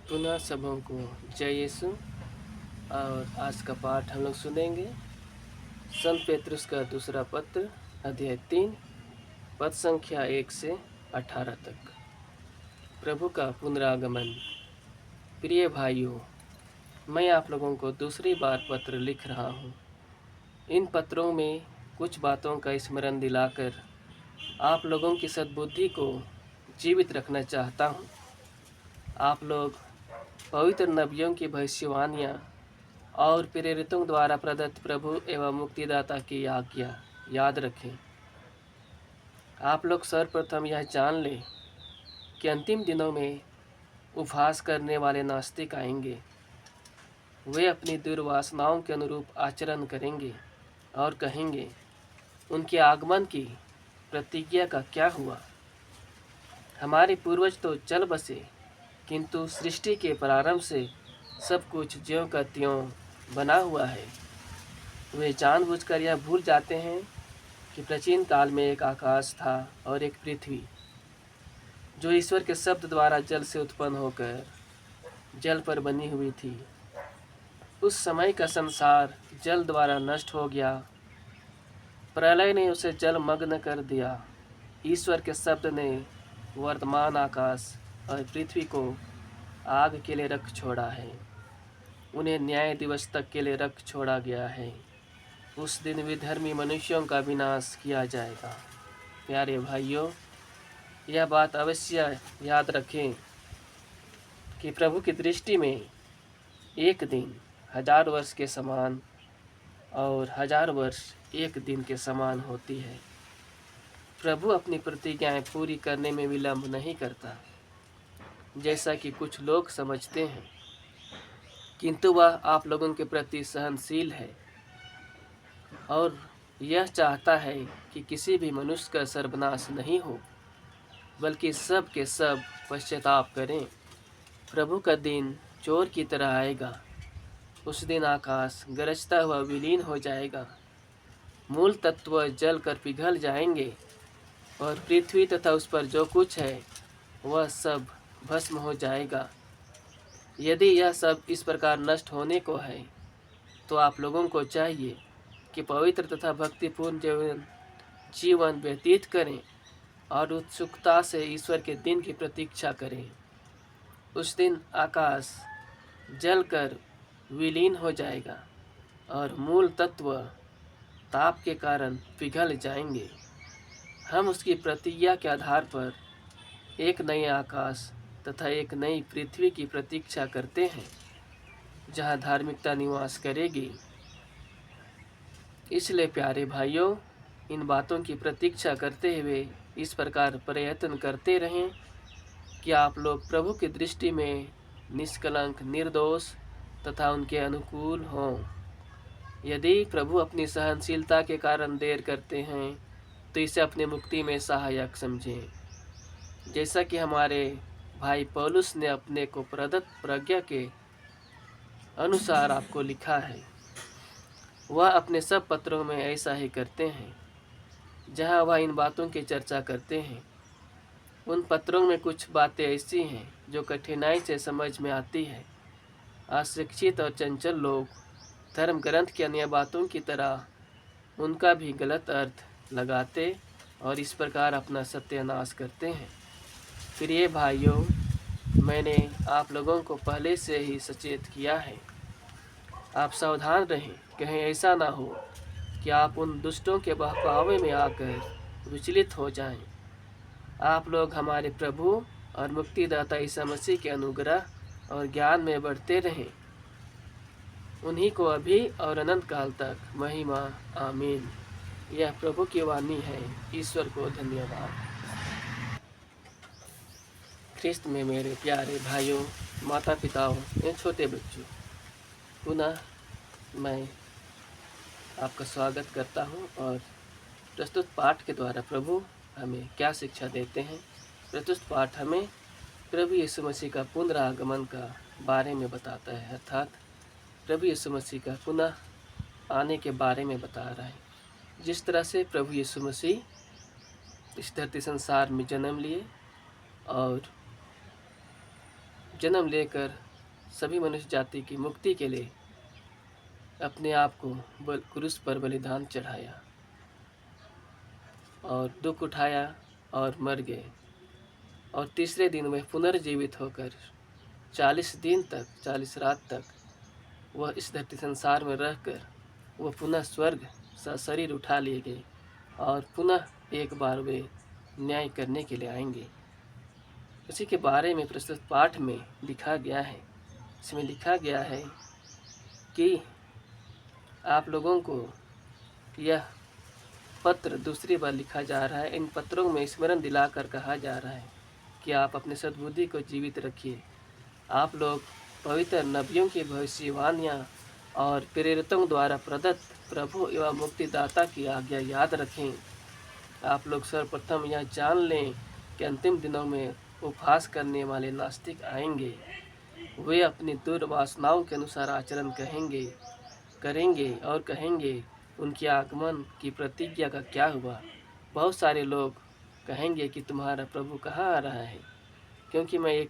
पुनः सबों को जय यीशु। और आज का पाठ हम लोग सुनेंगे संत पेतरुस का दूसरा पत्र अध्याय 3 पद संख्या 1 से 18 तक। प्रभु का पुनरागमन। प्रिय भाइयों, मैं आप लोगों को दूसरी बार पत्र लिख रहा हूँ। इन पत्रों में कुछ बातों का स्मरण दिलाकर आप लोगों की सद्बुद्धि को जीवित रखना चाहता हूँ। आप लोग पवित्र नबियों की भविष्यवाणियाँ और प्रेरितों द्वारा प्रदत्त प्रभु एवं मुक्तिदाता की आज्ञा याद रखें। आप लोग सर्वप्रथम यह जान लें कि अंतिम दिनों में उपहास करने वाले नास्तिक आएंगे। वे अपनी दुर्वासनाओं के अनुरूप आचरण करेंगे और कहेंगे, उनके आगमन की प्रतिज्ञा का क्या हुआ? हमारे पूर्वज तो चल बसे, किंतु सृष्टि के प्रारंभ से सब कुछ ज्यों का त्यों बना हुआ है। वे जानबूझकर यह भूल जाते हैं कि प्राचीन काल में एक आकाश था और एक पृथ्वी, जो ईश्वर के शब्द द्वारा जल से उत्पन्न होकर जल पर बनी हुई थी। उस समय का संसार जल द्वारा नष्ट हो गया। प्रलय ने उसे जलमग्न कर दिया। ईश्वर के शब्द ने वर्तमान आकाश और पृथ्वी को आग के लिए रख छोड़ा है। उन्हें न्याय दिवस तक के लिए रख छोड़ा गया है। उस दिन विधर्मी मनुष्यों का विनाश किया जाएगा। प्यारे भाइयों, यह बात अवश्य याद रखें कि प्रभु की दृष्टि में एक दिन 1000 वर्ष के समान और 1000 वर्ष एक दिन के समान होती है। प्रभु अपनी प्रतिज्ञाएं पूरी करने में विलंब नहीं करता, जैसा कि कुछ लोग समझते हैं, किंतु वह आप लोगों के प्रति सहनशील है और यह चाहता है कि किसी भी मनुष्य का सर्वनाश नहीं हो, बल्कि सब के सब पश्चाताप करें। प्रभु का दिन चोर की तरह आएगा। उस दिन आकाश गरजता हुआ विलीन हो जाएगा, मूल तत्व जल कर पिघल जाएंगे और पृथ्वी तथा उस पर जो कुछ है वह सब भस्म हो जाएगा। यदि यह सब इस प्रकार नष्ट होने को है, तो आप लोगों को चाहिए कि पवित्र तथा भक्तिपूर्ण जीवन व्यतीत करें और उत्सुकता से ईश्वर के दिन की प्रतीक्षा करें। उस दिन आकाश जलकर विलीन हो जाएगा और मूल तत्व ताप के कारण पिघल जाएंगे। हम उसकी प्रतिज्ञा के आधार पर एक नए आकाश तथा एक नई पृथ्वी की प्रतीक्षा करते हैं, जहाँ धार्मिकता निवास करेगी। इसलिए प्यारे भाइयों, इन बातों की प्रतीक्षा करते हुए इस प्रकार प्रयत्न करते रहें कि आप लोग प्रभु की दृष्टि में निष्कलंक, निर्दोष तथा उनके अनुकूल हों। यदि प्रभु अपनी सहनशीलता के कारण देर करते हैं, तो इसे अपनी मुक्ति में सहायक समझें। जैसा कि हमारे भाई पौलुस ने अपने को प्रदत्त प्रज्ञा के अनुसार आपको लिखा है, वह अपने सब पत्रों में ऐसा ही करते हैं। जहाँ वह इन बातों की चर्चा करते हैं, उन पत्रों में कुछ बातें ऐसी हैं जो कठिनाई से समझ में आती है। अशिक्षित और चंचल लोग धर्म ग्रंथ की अन्य बातों की तरह उनका भी गलत अर्थ लगाते और इस प्रकार अपना सत्यानाश करते हैं। प्रिय भाइयों, मैंने आप लोगों को पहले से ही सचेत किया है। आप सावधान रहें, कहीं ऐसा ना हो कि आप उन दुष्टों के बहकावे में आकर विचलित हो जाएं। आप लोग हमारे प्रभु और मुक्तिदाता ईसा मसीह के अनुग्रह और ज्ञान में बढ़ते रहें। उन्हीं को अभी और अनंत काल तक महिमा। आमीन। यह प्रभु की वाणी है। ईश्वर को धन्यवाद। ख्रिस्त में मेरे प्यारे भाइयों, माता पिताओं एवं छोटे बच्चों, पुनः मैं आपका स्वागत करता हूं और प्रस्तुत पाठ के द्वारा प्रभु हमें क्या शिक्षा देते हैं। प्रस्तुत पाठ हमें प्रभु यीशु मसीह का पुनरागमन का बारे में बताता है, अर्थात प्रभु यीशु मसीह का पुनः आने के बारे में बता रहा है। जिस तरह से प्रभु यीशु मसीह इस धरती संसार में जन्म लिए और जन्म लेकर सभी मनुष्य जाति की मुक्ति के लिए अपने आप को क्रूस पर बलिदान चढ़ाया और दुख उठाया और मर गए। और तीसरे दिन वह पुनर्जीवित होकर 40 दिन तक, 40 रात तक वह इस धरती संसार में रहकर वह पुनः स्वर्ग सा शरीर उठा लिए गए और पुनः एक बार वे न्याय करने के लिए आएंगे। उसी के बारे में प्रस्तुत पाठ में लिखा गया है। इसमें लिखा गया है कि आप लोगों को यह पत्र दूसरी बार लिखा जा रहा है। इन पत्रों में स्मरण दिलाकर कहा जा रहा है कि आप अपने सद्बुद्धि को जीवित रखिए। आप लोग पवित्र नबियों की भविष्यवाणियाँ और प्रेरितों द्वारा प्रदत्त प्रभु एवं मुक्तिदाता की आज्ञा याद रखें। आप लोग सर्वप्रथम यह जान लें कि अंतिम दिनों में उपहास करने वाले नास्तिक आएंगे। वे अपनी दुर्वासनाओं के अनुसार आचरण करेंगे और कहेंगे, उनके आगमन की प्रतिज्ञा का क्या हुआ। बहुत सारे लोग कहेंगे कि तुम्हारा प्रभु कहाँ आ रहा है। क्योंकि मैं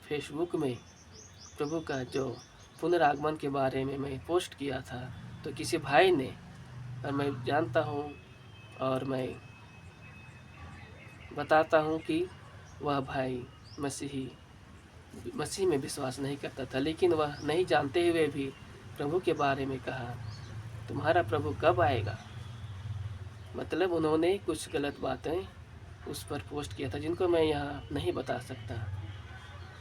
फेसबुक में प्रभु का जो पुनरागमन के बारे में मैं पोस्ट किया था, तो किसी भाई ने, और मैं जानता हूँ और मैं बताता हूँ कि वह भाई मसीह में विश्वास नहीं करता था, लेकिन वह नहीं जानते हुए भी प्रभु के बारे में कहा, तुम्हारा प्रभु कब आएगा। मतलब उन्होंने कुछ गलत बातें उस पर पोस्ट किया था जिनको मैं यहाँ नहीं बता सकता।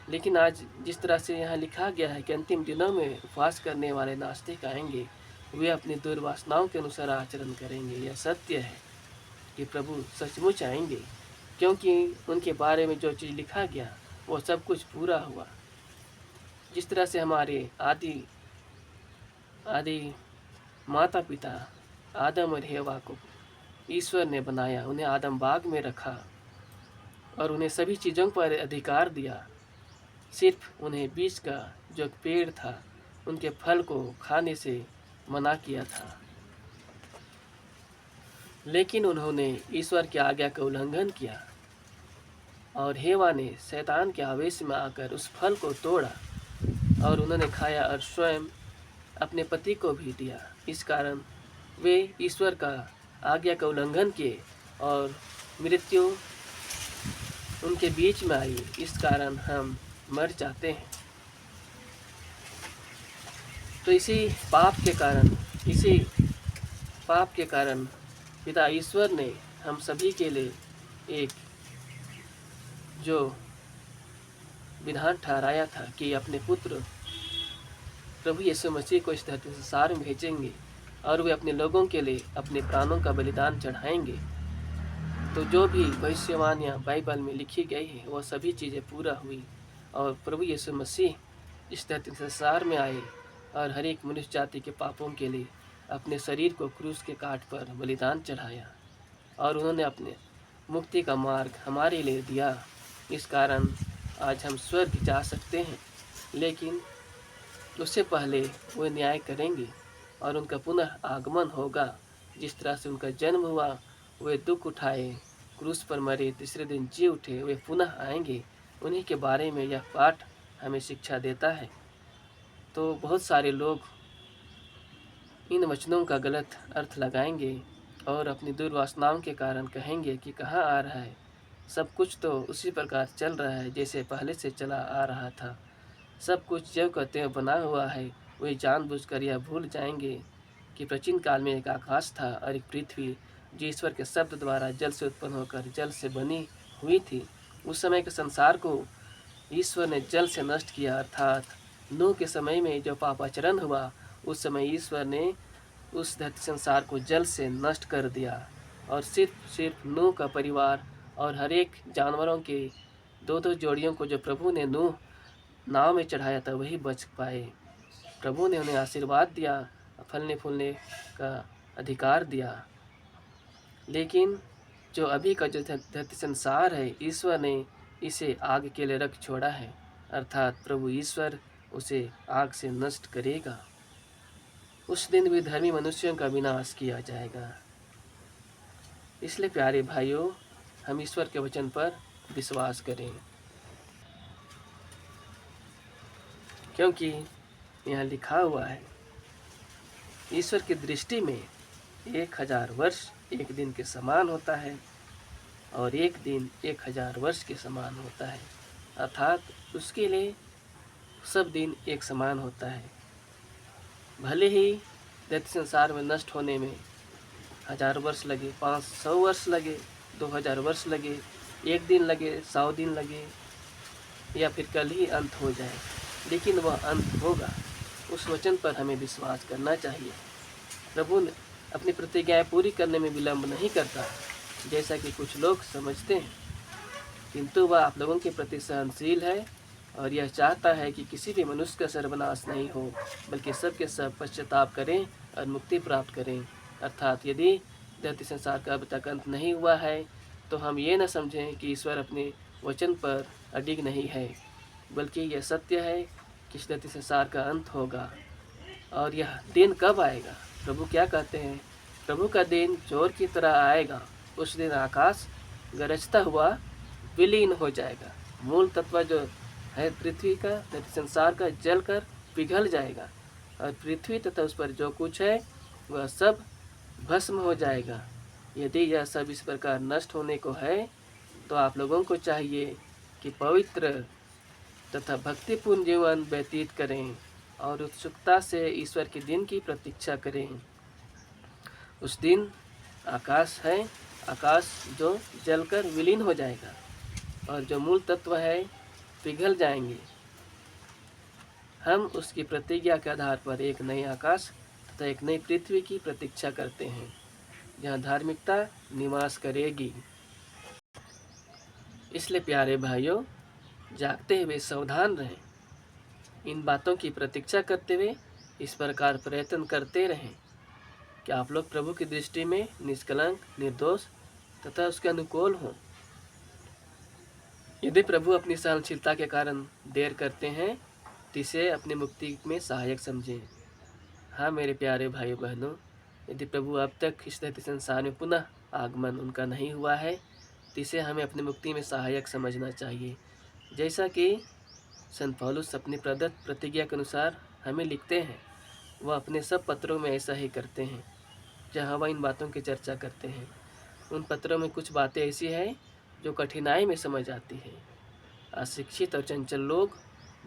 लेकिन आज जिस तरह से यहाँ लिखा गया है कि अंतिम दिनों में उपवास करने वाले नास्तिक आएंगे, वे अपनी दुर्वासनाओं के अनुसार आचरण करेंगे। यह सत्य है कि प्रभु सचमुच आएंगे, क्योंकि उनके बारे में जो चीज़ लिखा गया वो सब कुछ पूरा हुआ। जिस तरह से हमारे आदि माता पिता आदम और हेवा को ईश्वर ने बनाया, उन्हें आदम बाग में रखा और उन्हें सभी चीज़ों पर अधिकार दिया। सिर्फ उन्हें बीज का जो पेड़ था उनके फल को खाने से मना किया था, लेकिन उन्होंने ईश्वर की आज्ञा का उल्लंघन किया और हेवा ने शैतान के आवेश में आकर उस फल को तोड़ा और उन्होंने खाया और स्वयं अपने पति को भी दिया। इस कारण वे ईश्वर का आज्ञा का उल्लंघन किए और मृत्यु उनके बीच में आई। इस कारण हम मर जाते हैं। तो इसी पाप के कारण पिता ईश्वर ने हम सभी के लिए एक जो विधान ठहराया था कि अपने पुत्र प्रभु यीशु मसीह को इस धरती संसार में भेजेंगे और वे अपने लोगों के लिए अपने प्राणों का बलिदान चढ़ाएंगे। तो जो भी भविष्यवाणियाँ बाइबल में लिखी गई है वह सभी चीज़ें पूरा हुई और प्रभु यीशु मसीह इस धरती संसार में आए और हर एक मनुष्य जाति के पापों के लिए अपने शरीर को क्रूस के काट पर बलिदान चढ़ाया और उन्होंने अपने मुक्ति का मार्ग हमारे लिए दिया। इस कारण आज हम स्वर्ग जा सकते हैं, लेकिन उससे पहले वे न्याय करेंगे और उनका पुनः आगमन होगा। जिस तरह से उनका जन्म हुआ, वे दुख उठाए, क्रूस पर मरे, तीसरे दिन जी उठे, वे पुनः आएंगे। उन्हीं के बारे में यह पाठ हमें शिक्षा देता है। तो बहुत सारे लोग इन वचनों का गलत अर्थ लगाएंगे और अपनी दुर्वासनाओं के कारण कहेंगे कि कहाँ आ रहा है, सब कुछ तो उसी प्रकार चल रहा है जैसे पहले से चला आ रहा था। सब कुछ ज्यों का त्यों बना हुआ है। वे जानबूझकर यह भूल जाएंगे कि प्राचीन काल में एक आकाश था और एक पृथ्वी जो ईश्वर के शब्द द्वारा जल से उत्पन्न होकर जल से बनी हुई थी। उस समय के संसार को ईश्वर ने जल से नष्ट किया, अर्थात नूह के समय में जो पापाचरण हुआ उस समय ईश्वर ने उस धरती संसार को जल से नष्ट कर दिया और सिर्फ नूह का परिवार और हर एक जानवरों के दो जोड़ियों को जो प्रभु ने नूह नाव में चढ़ाया था वही बच पाए। प्रभु ने उन्हें आशीर्वाद दिया, फलने फूलने का अधिकार दिया। लेकिन जो अभी का जो धरती संसार है, ईश्वर ने इसे आग के लिए रख छोड़ा है, अर्थात प्रभु ईश्वर उसे आग से नष्ट करेगा। उस दिन भी धर्मी मनुष्यों का विनाश किया जाएगा। इसलिए प्यारे भाइयों, हम ईश्वर के वचन पर विश्वास करें। क्योंकि यहाँ लिखा हुआ है, ईश्वर की दृष्टि में 1000 वर्ष एक दिन के समान होता है और एक दिन 1000 वर्ष के समान होता है। अर्थात उसके लिए सब दिन एक समान होता है। भले ही दैत्य संसार में नष्ट होने में 1000 वर्ष लगे, 500 वर्ष लगे, 2000 वर्ष लगे, एक दिन लगे, 100 दिन लगे, या फिर कल ही अंत हो जाए, लेकिन वह अंत होगा। उस वचन पर हमें विश्वास करना चाहिए। प्रभु ने अपनी प्रतिज्ञाएं पूरी करने में विलंब नहीं करता, जैसा कि कुछ लोग समझते हैं, किंतु वह आप लोगों के प्रति सहनशील है और यह चाहता है कि किसी भी मनुष्य का सर्वनाश नहीं हो, बल्कि सब के सब पश्चाताप करें और मुक्ति प्राप्त करें। अर्थात यदि दैत्य संसार का अब तक अंत नहीं हुआ है, तो हम ये न समझें कि ईश्वर अपने वचन पर अडिग नहीं है, बल्कि यह सत्य है कि इस दैत्य संसार का अंत होगा। और यह दिन कब आएगा? प्रभु क्या कहते हैं? प्रभु का दिन चोर की तरह आएगा। उस दिन आकाश गरजता हुआ विलीन हो जाएगा। मूल तत्व जो है पृथ्वी का, दैत्य संसार का, जल कर पिघल जाएगा और पृथ्वी तथा उस पर जो कुछ है वह सब भस्म हो जाएगा। यदि यह सब इस प्रकार नष्ट होने को है, तो आप लोगों को चाहिए कि पवित्र तथा भक्तिपूर्ण जीवन व्यतीत करें और उत्सुकता से ईश्वर के दिन की प्रतीक्षा करें। उस दिन आकाश है, आकाश जो जलकर विलीन हो जाएगा और जो मूल तत्व है पिघल जाएंगे। हम उसकी प्रतिज्ञा के आधार पर एक नए आकाश तथा एक नई पृथ्वी की प्रतीक्षा करते हैं, जहाँ धार्मिकता निवास करेगी। इसलिए प्यारे भाइयों, जागते हुए सावधान रहें। इन बातों की प्रतीक्षा करते हुए इस प्रकार प्रयत्न करते रहें कि आप लोग प्रभु की दृष्टि में निष्कलंक, निर्दोष तथा उसके अनुकूल हों। यदि प्रभु अपनी सहनशीलता के कारण देर करते हैं, तो इसे अपनी मुक्ति में सहायक समझें। हाँ मेरे प्यारे भाई बहनों, यदि प्रभु अब तक इस दैत्य संसार में पुनः आगमन उनका नहीं हुआ है, तो इसे हमें अपनी मुक्ति में सहायक समझना चाहिए। जैसा कि संत पौलुस अपनी प्रदत्त प्रतिज्ञा के अनुसार हमें लिखते हैं, वह अपने सब पत्रों में ऐसा ही करते हैं, जहाँ वह इन बातों की चर्चा करते हैं। उन पत्रों में कुछ बातें ऐसी हैं जो कठिनाई में समझ आती है। अशिक्षित और चंचल लोग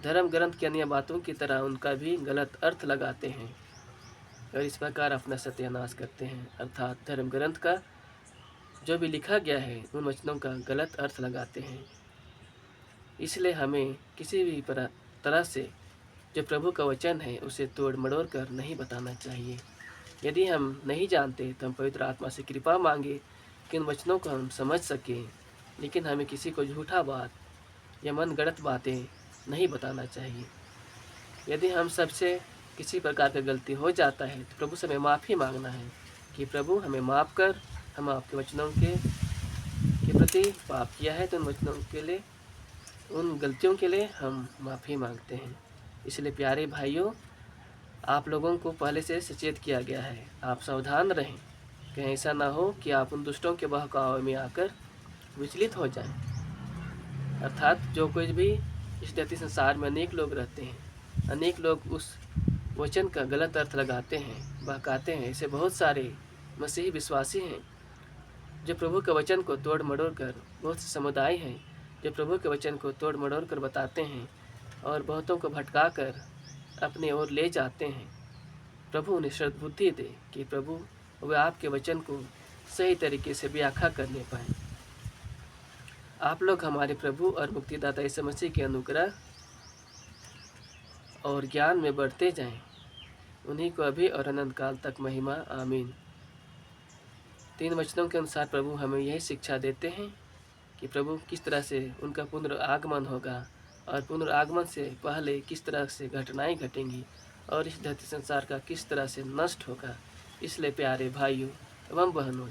धर्म ग्रंथ की अन्य बातों की तरह उनका भी गलत अर्थ लगाते हैं और इस प्रकार अपना सत्यानाश करते हैं। अर्थात धर्म ग्रंथ का जो भी लिखा गया है उन वचनों का गलत अर्थ लगाते हैं। इसलिए हमें किसी भी तरह से जो प्रभु का वचन है उसे तोड़ मड़ोड़ कर नहीं बताना चाहिए। यदि हम नहीं जानते तो हम पवित्र आत्मा से कृपा मांगे कि उन वचनों को हम समझ सकें, लेकिन हमें किसी को झूठा बात या मन गढ़ंत बातें नहीं बताना चाहिए। यदि हम सबसे किसी प्रकार की गलती हो जाता है तो प्रभु से हमें माफ़ी मांगना है कि प्रभु हमें माफ़ कर, हम आपके वचनों के प्रति पाप किया है, तो उन वचनों के लिए, उन गलतियों के लिए हम माफ़ी मांगते हैं। इसलिए प्यारे भाइयों, आप लोगों को पहले से सचेत किया गया है। आप सावधान रहें, कहीं ऐसा ना हो कि आप उन दुष्टों के बहकावे में आकर विचलित हो जाएं। अर्थात जो कुछ भी इस दैत्य संसार में अनेक लोग रहते हैं, अनेक लोग उस वचन का गलत अर्थ लगाते हैं, बहकाते हैं। ऐसे बहुत सारे मसीही विश्वासी हैं जो प्रभु के वचन को तोड़ मड़ोड़ कर, बहुत से समुदाय हैं जो प्रभु के वचन को तोड़ मड़ोड़ कर बताते हैं और बहुतों को भटका कर अपने ओर ले जाते हैं। प्रभु उन्हें सद्बुद्धि दे कि प्रभु वे आपके वचन को सही तरीके से व्याख्या करने पाएँ। आप लोग हमारे प्रभु और मुक्तिदाता यीशु मसीह के अनुग्रह और ज्ञान में बढ़ते जाएं। उन्हीं को अभी और अनंत काल तक महिमा, आमीन। 3 वचनों के अनुसार प्रभु हमें यही शिक्षा देते हैं कि प्रभु किस तरह से उनका पुनरागमन होगा और पुनरागमन से पहले किस तरह से घटनाएं घटेंगी और इस धरती संसार का किस तरह से नष्ट होगा। इसलिए प्यारे भाइयों एवं बहनों,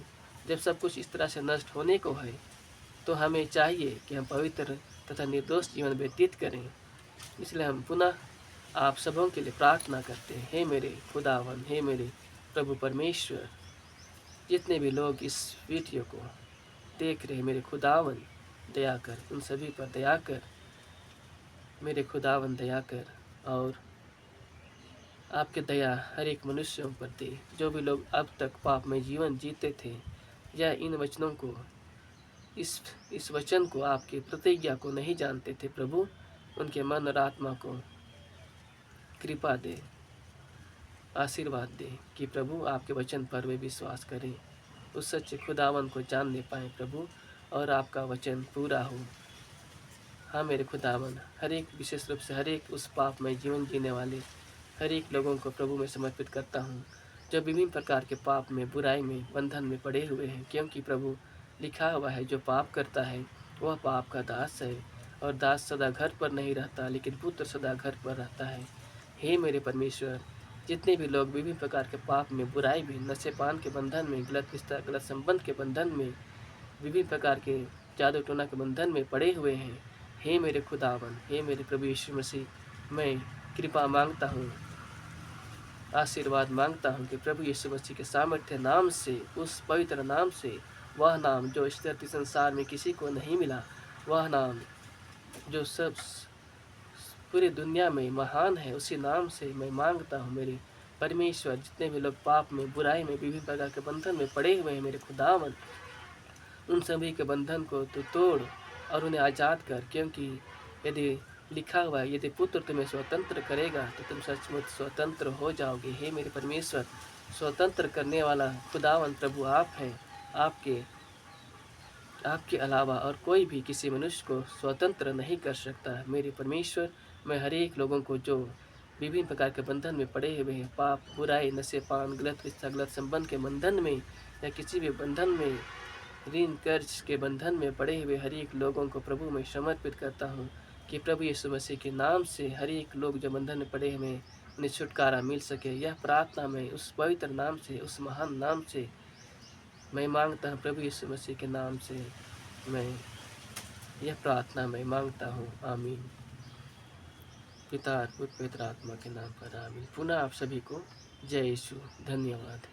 जब सब कुछ इस तरह से नष्ट होने को है, तो हमें चाहिए कि हम पवित्र तथा निर्दोष जीवन व्यतीत करें। इसलिए हम पुनः आप सबों के लिए प्रार्थना करते हैं, हे मेरे खुदावन, हे मेरे प्रभु परमेश्वर, जितने भी लोग इस वीडियो को देख रहे, मेरे खुदावन दया कर, उन सभी पर दया कर, मेरे खुदावन दया कर। और आपकी दया हर एक मनुष्यों पर दे। जो भी लोग अब तक पाप में जीवन जीते थे, या इन वचनों को इस वचन को, आपकी प्रतिज्ञा को नहीं जानते थे प्रभु, उनके मन और आत्मा को कृपा दे, आशीर्वाद दे कि प्रभु आपके वचन पर वे विश्वास करें, उस सच्चे खुदावन को जानने पाएँ प्रभु, और आपका वचन पूरा हो। हाँ मेरे खुदावन, हर एक विशेष रूप से हर एक उस पाप में जीवन जीने वाले हर एक लोगों को प्रभु मैं समर्पित करता हूँ, जो विभिन्न प्रकार के पाप में, बुराई में, बंधन में पड़े हुए हैं। क्योंकि प्रभु लिखा हुआ है, जो पाप करता है वह पाप का दास है, और दास सदा घर पर नहीं रहता, लेकिन पुत्र सदा घर पर रहता है। हे मेरे परमेश्वर, जितने भी लोग विभिन्न प्रकार के पाप में, बुराई में, नशे पान के बंधन में, गलत रिश्ता, गलत संबंध के बंधन में, विभिन्न प्रकार के जादू टोना के बंधन में पड़े हुए हैं, हे मेरे खुदावन, हे मेरे प्रभु यीशु मसीह, मैं कृपा मांगता हूँ, आशीर्वाद मांगता हूँ कि प्रभु यीशु मसीह के सामर्थ्य नाम से, उस पवित्र नाम से, वह नाम जो इस धरती संसार में किसी को नहीं मिला, वह नाम जो सब पूरी दुनिया में महान है, उसी नाम से मैं मांगता हूँ मेरे परमेश्वर। जितने भी लोग पाप में, बुराई में, विभिन्न प्रकार के बंधन में पड़े हुए हैं मेरे खुदावन, उन सभी के बंधन को तू तोड़ और उन्हें आज़ाद कर। क्योंकि यदि लिखा हुआ है, यदि पुत्र तुम्हें स्वतंत्र करेगा तो तुम सचमुच स्वतंत्र हो जाओगे। हे मेरे परमेश्वर, स्वतंत्र करने वाला खुदावन प्रभु आप हैं। आपके अलावा और कोई भी किसी मनुष्य को स्वतंत्र नहीं कर सकता। मेरे परमेश्वर, मैं हर एक लोगों को जो विभिन्न प्रकार के बंधन में पड़े हुए हैं, पाप, बुराई, नशे पान, गलत रिश्ता, गलत संबंध के बंधन में, या किसी भी बंधन में, ऋण कर्ज के बंधन में पड़े हुए हर एक लोगों को प्रभु मैं समर्पित करता हूँ कि प्रभु यीशु मसीह के नाम से हर एक लोग जो बंधन में पड़े हुए उन्हें छुटकारा मिल सके। यह प्रार्थना में उस पवित्र नाम से, उस महान नाम से मैं मांगता हूँ। प्रभु यीशु मसीह के नाम से मैं यह प्रार्थना मैं मांगता हूँ, आमीन। पिता, पुत्र, पवित्र आत्मा के नाम पर आमीन। पुनः आप सभी को जय यीशु, धन्यवाद।